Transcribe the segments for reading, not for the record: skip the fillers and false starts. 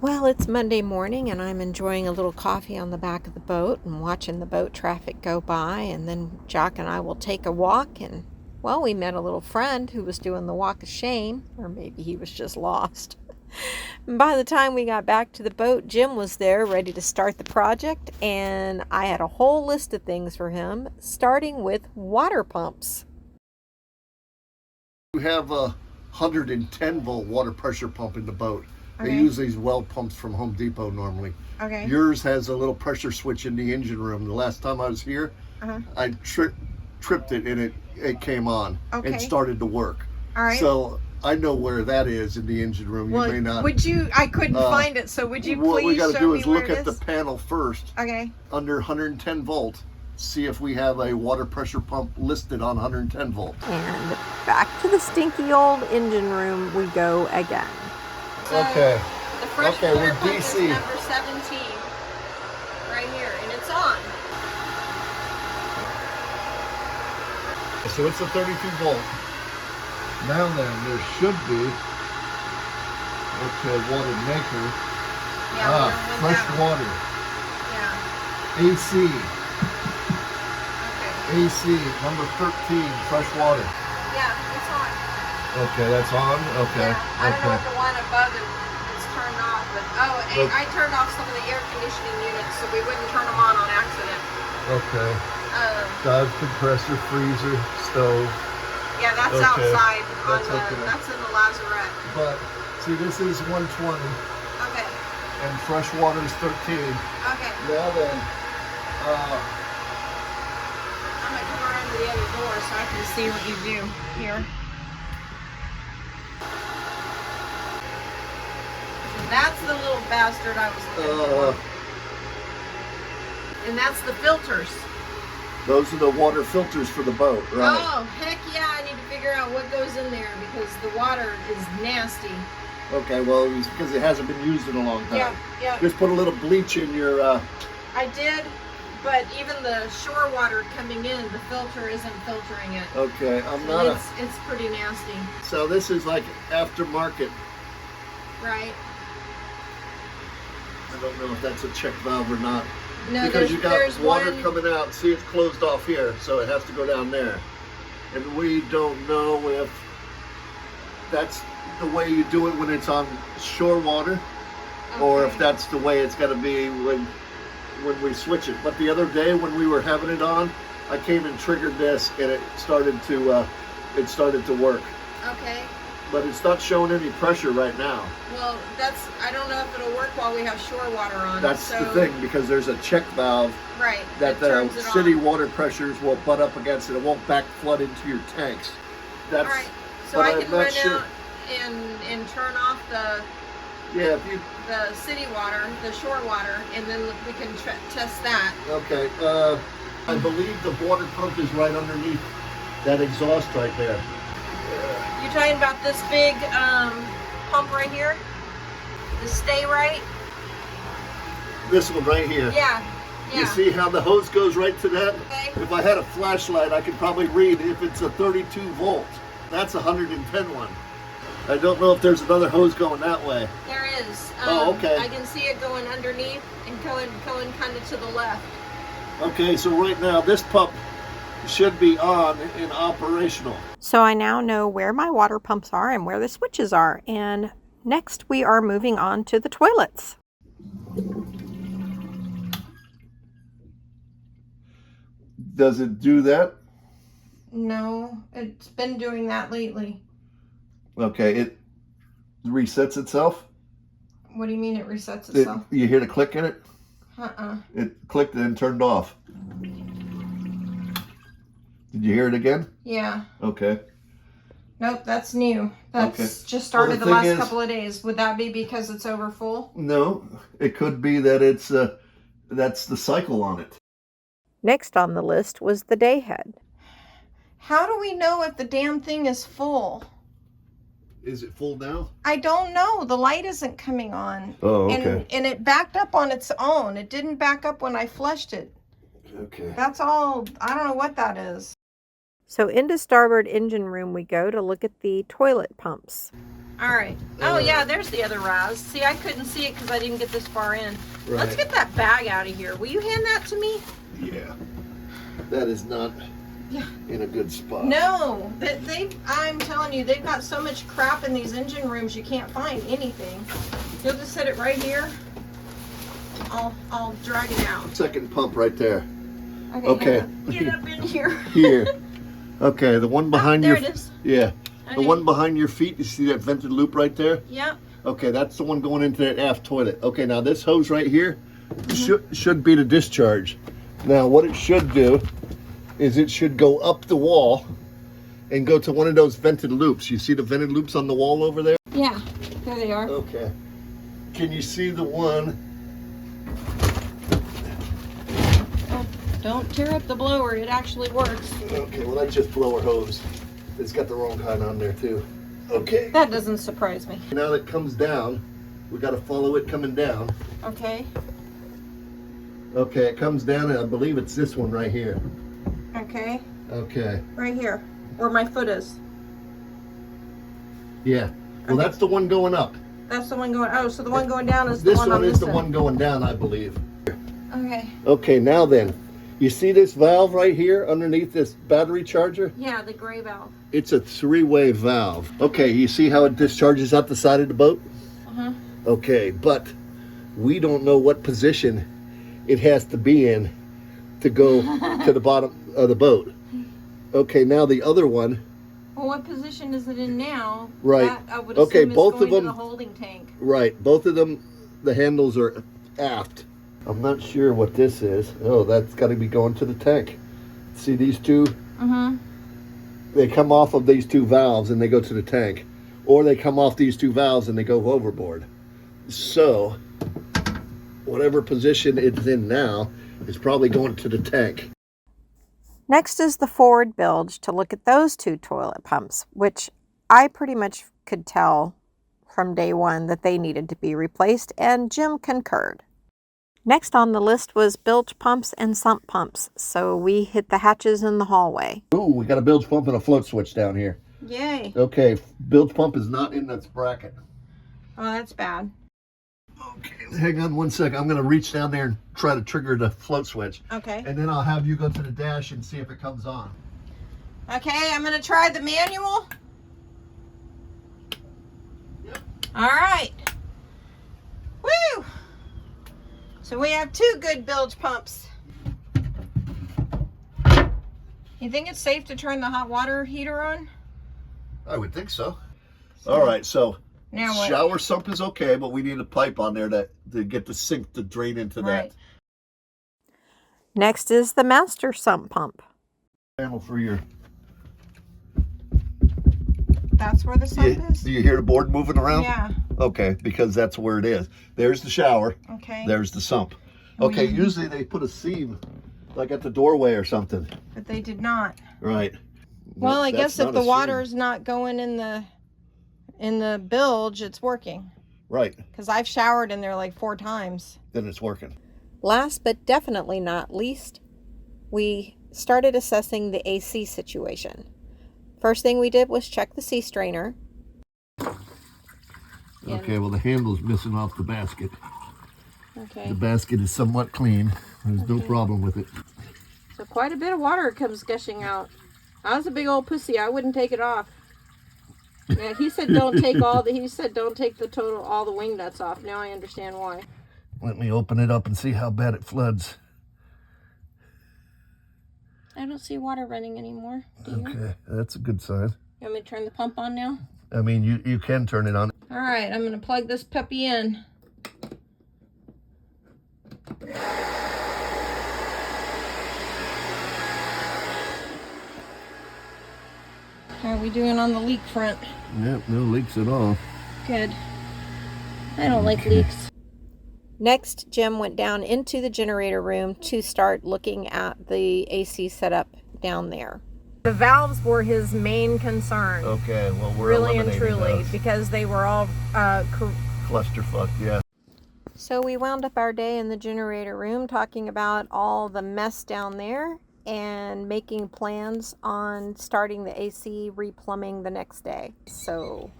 Well, it's Monday morning and I'm enjoying a little coffee on the back of the boat and watching the boat traffic go by, and then Jock and I will take a walk, and well, we met a little friend who was doing the walk of shame, or maybe he was just lost. And by the time we got back to the boat, Jim was there ready to start the project, and I had a whole list of things for him, starting with water pumps. You have a 110 volt water pressure pump in the boat. Okay. They use these well pumps from Home Depot normally. Okay. Yours has a little pressure switch in the engine room. The last time I was here, I tripped it and it came on and started to work. All right. So I know where that is in the engine room. Well, you may not. Would you? I couldn't find it. So would you please what we got to do me is where look it at the is? panel first. Okay. Under 110 volt. See if we have a water pressure pump listed on 110 volt. And back to the stinky old engine room we go again. Okay. The fresh we're water pump DC. is number 17 right here, and it's on. So it's a 32 volt. Now then, there should be, water maker. Yeah, fresh water. Yeah. AC. Okay. AC, number 13, fresh water. Yeah, it's on. Okay, that's on? Okay. Yeah. I don't know if the one above it is turned off, but I turned off some of the air conditioning units so we wouldn't turn them on accident. Okay. Dive compressor, freezer, stove. Yeah, that's outside. Okay. That's in the lazarette. But see, this is 120, Okay. and fresh water is 13. Okay. Now then, I'm gonna come around to the other door so I can see what you do here. That's the little bastard I was looking for. And that's the filters. those are the water filters for the boat, right? Oh, heck yeah, I need to figure out what goes in there because the water is nasty. Okay, well, it's because it hasn't been used in a long time. Yeah. Just put a little bleach in your... I did, but even the shore water coming in, the filter isn't filtering it. Okay, It's pretty nasty. So this is like aftermarket. Right. I don't know if that's a check valve or not. No, because you got water one coming out. See, it's closed off here, so it has to go down there. And we don't know if that's the way you do it when it's on shore water, or if that's the way it's got to be when we switch it. But the other day when we were having it on, I came and triggered this, and it started to work. Okay. But it's not showing any pressure right now. Well, I don't know if it'll work while we have shore water on. That's the thing, because there's a check valve that the city water pressures will butt up against it. It won't back flood into your tanks. That's, all right. So I can run out and turn off the city water, the shore water, and then we can test that. Okay. I believe the water pump is right underneath that exhaust right there. You're talking about this big pump right here? The stay right? This one right here. Yeah. You see how the hose goes right to that? Okay. If I had a flashlight, I could probably read if it's a 32 volt. That's a 110 one. I don't know if there's another hose going that way. There is. Okay. I can see it going underneath and going kind of to the left. Okay, so right now this pump should be on and operational. So I now know where my water pumps are and where the switches are. And next we are moving on to the toilets. Does it do that? No, it's been doing that lately. Okay, it resets itself? What do you mean it resets itself? You hear the click in it? It clicked and then turned off. Did you hear it again? Yeah. Okay. Nope, that's new. That's just started the last couple of days. Would that be because it's over full? No, it could be that it's that's the cycle on it. Next on the list was the day head. How do we know if the damn thing is full? Is it full now? I don't know. The light isn't coming on. Oh, okay. And it backed up on its own. It didn't back up when I flushed it. Okay. That's all. I don't know what that is. So into starboard engine room we go to look at the toilet pumps. All right. Oh, yeah, there's the other Raz. See, I couldn't see it because I didn't get this far in. Right. Let's get that bag out of here. Will you hand that to me? Yeah. That is not in a good spot. No. I'm telling you, they've got so much crap in these engine rooms, you can't find anything. You'll just set it right here. I'll drag it out. Second pump right there. Okay. Get up in here. Here. Okay, the one behind there your... it is. Yeah. Okay. The one behind your feet, you see that vented loop right there? Yep. Okay, that's the one going into that aft toilet. Okay, now this hose right here should be the discharge. Now what it should do is it should go up the wall and go to one of those vented loops. You see the vented loops on the wall over there? Yeah, there they are. Okay. Can you see the one? Oh, don't tear up the blower, it actually works. Okay, well that's just blower hose. It's got the wrong kind on there too. Okay. That doesn't surprise me. Now that it comes down, we got to follow it coming down. Okay. Okay, it comes down and I believe it's this one right here. Okay. Okay. Right here, where my foot is. Yeah. Well, Okay. that's the one going up. That's the one going, oh, so the one going down is the This one one on is this the end. one going down, I believe. Okay. Okay, now then, you see this valve right here underneath this battery charger? Yeah, the gray valve. It's a three-way valve. Okay, you see how it discharges out the side of the boat? Uh-huh. Okay, but we don't know what position it has to be in to go to the bottom of the boat. Okay, now the other one. Well, what position is it in now? Right. That, I would Okay, assume is both going of them. to the holding tank. Right, both of them, the handles are aft. I'm not sure what this is. Oh, that's got to be going to the tank. See these two? Mm-hmm. They come off of these two valves and they go to the tank. Or they come off these two valves and they go overboard. So, whatever position it's in now is probably going to the tank. Next is the forward bilge to look at those two toilet pumps, which I pretty much could tell from day one that they needed to be replaced, and Jim concurred. Next on the list was bilge pumps and sump pumps, so we hit the hatches in the hallway. Ooh, we got a bilge pump and a float switch down here. Yay. Okay, bilge pump is not in this bracket. Oh, that's bad. Okay, hang on one second. I'm going to reach down there and try to trigger the float switch. Okay. And then I'll have you go to the dash and see if it comes on. Okay, I'm going to try the manual. Yep. All right. Woo! So we have two good bilge pumps. You think it's safe to turn the hot water heater on? I would think so. All right, so Now what? shower sump is okay, but we need a pipe on there to get the sink to drain into Right. that. Next is the master sump pump. Panel for your... That's where the sump is? Do you hear the board moving around? Yeah. Okay, because that's where it is. There's the shower. Okay. There's the sump. Okay, usually they put a seam like at the doorway or something. But they did not. Right. Well, Nope, I guess that's if not the a seam. water's not going in the bilge, it's working. Right. Because I've showered in there like 4 times. Then it's working. Last but definitely not least, we started assessing the AC situation. First thing we did was check the sea strainer. Okay, well the handle's missing off the basket. Okay. The basket is somewhat clean. There's no problem with it. So quite a bit of water comes gushing out. I was a big old pussy. I wouldn't take it off. Yeah, he said don't take all the wing nuts off. Now I understand why. Let me open it up and see how bad it floods. I don't see water running anymore. Do you? Okay, that's a good sign. You want me to turn the pump on now? I mean, you can turn it on. All right, I'm going to plug this puppy in. How are we doing on the leak front? Yep, no leaks at all. Good. I don't like leaks. Next, Jim went down into the generator room to start looking at the AC setup down there. The valves were his main concern. Okay, well we're Really and eliminating truly, those. because they were all Clusterfuck, yeah. So we wound up our day in the generator room talking about all the mess down there and making plans on starting the AC replumbing the next day. So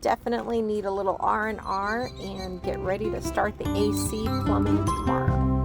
definitely need a little R&R and get ready to start the AC plumbing tomorrow.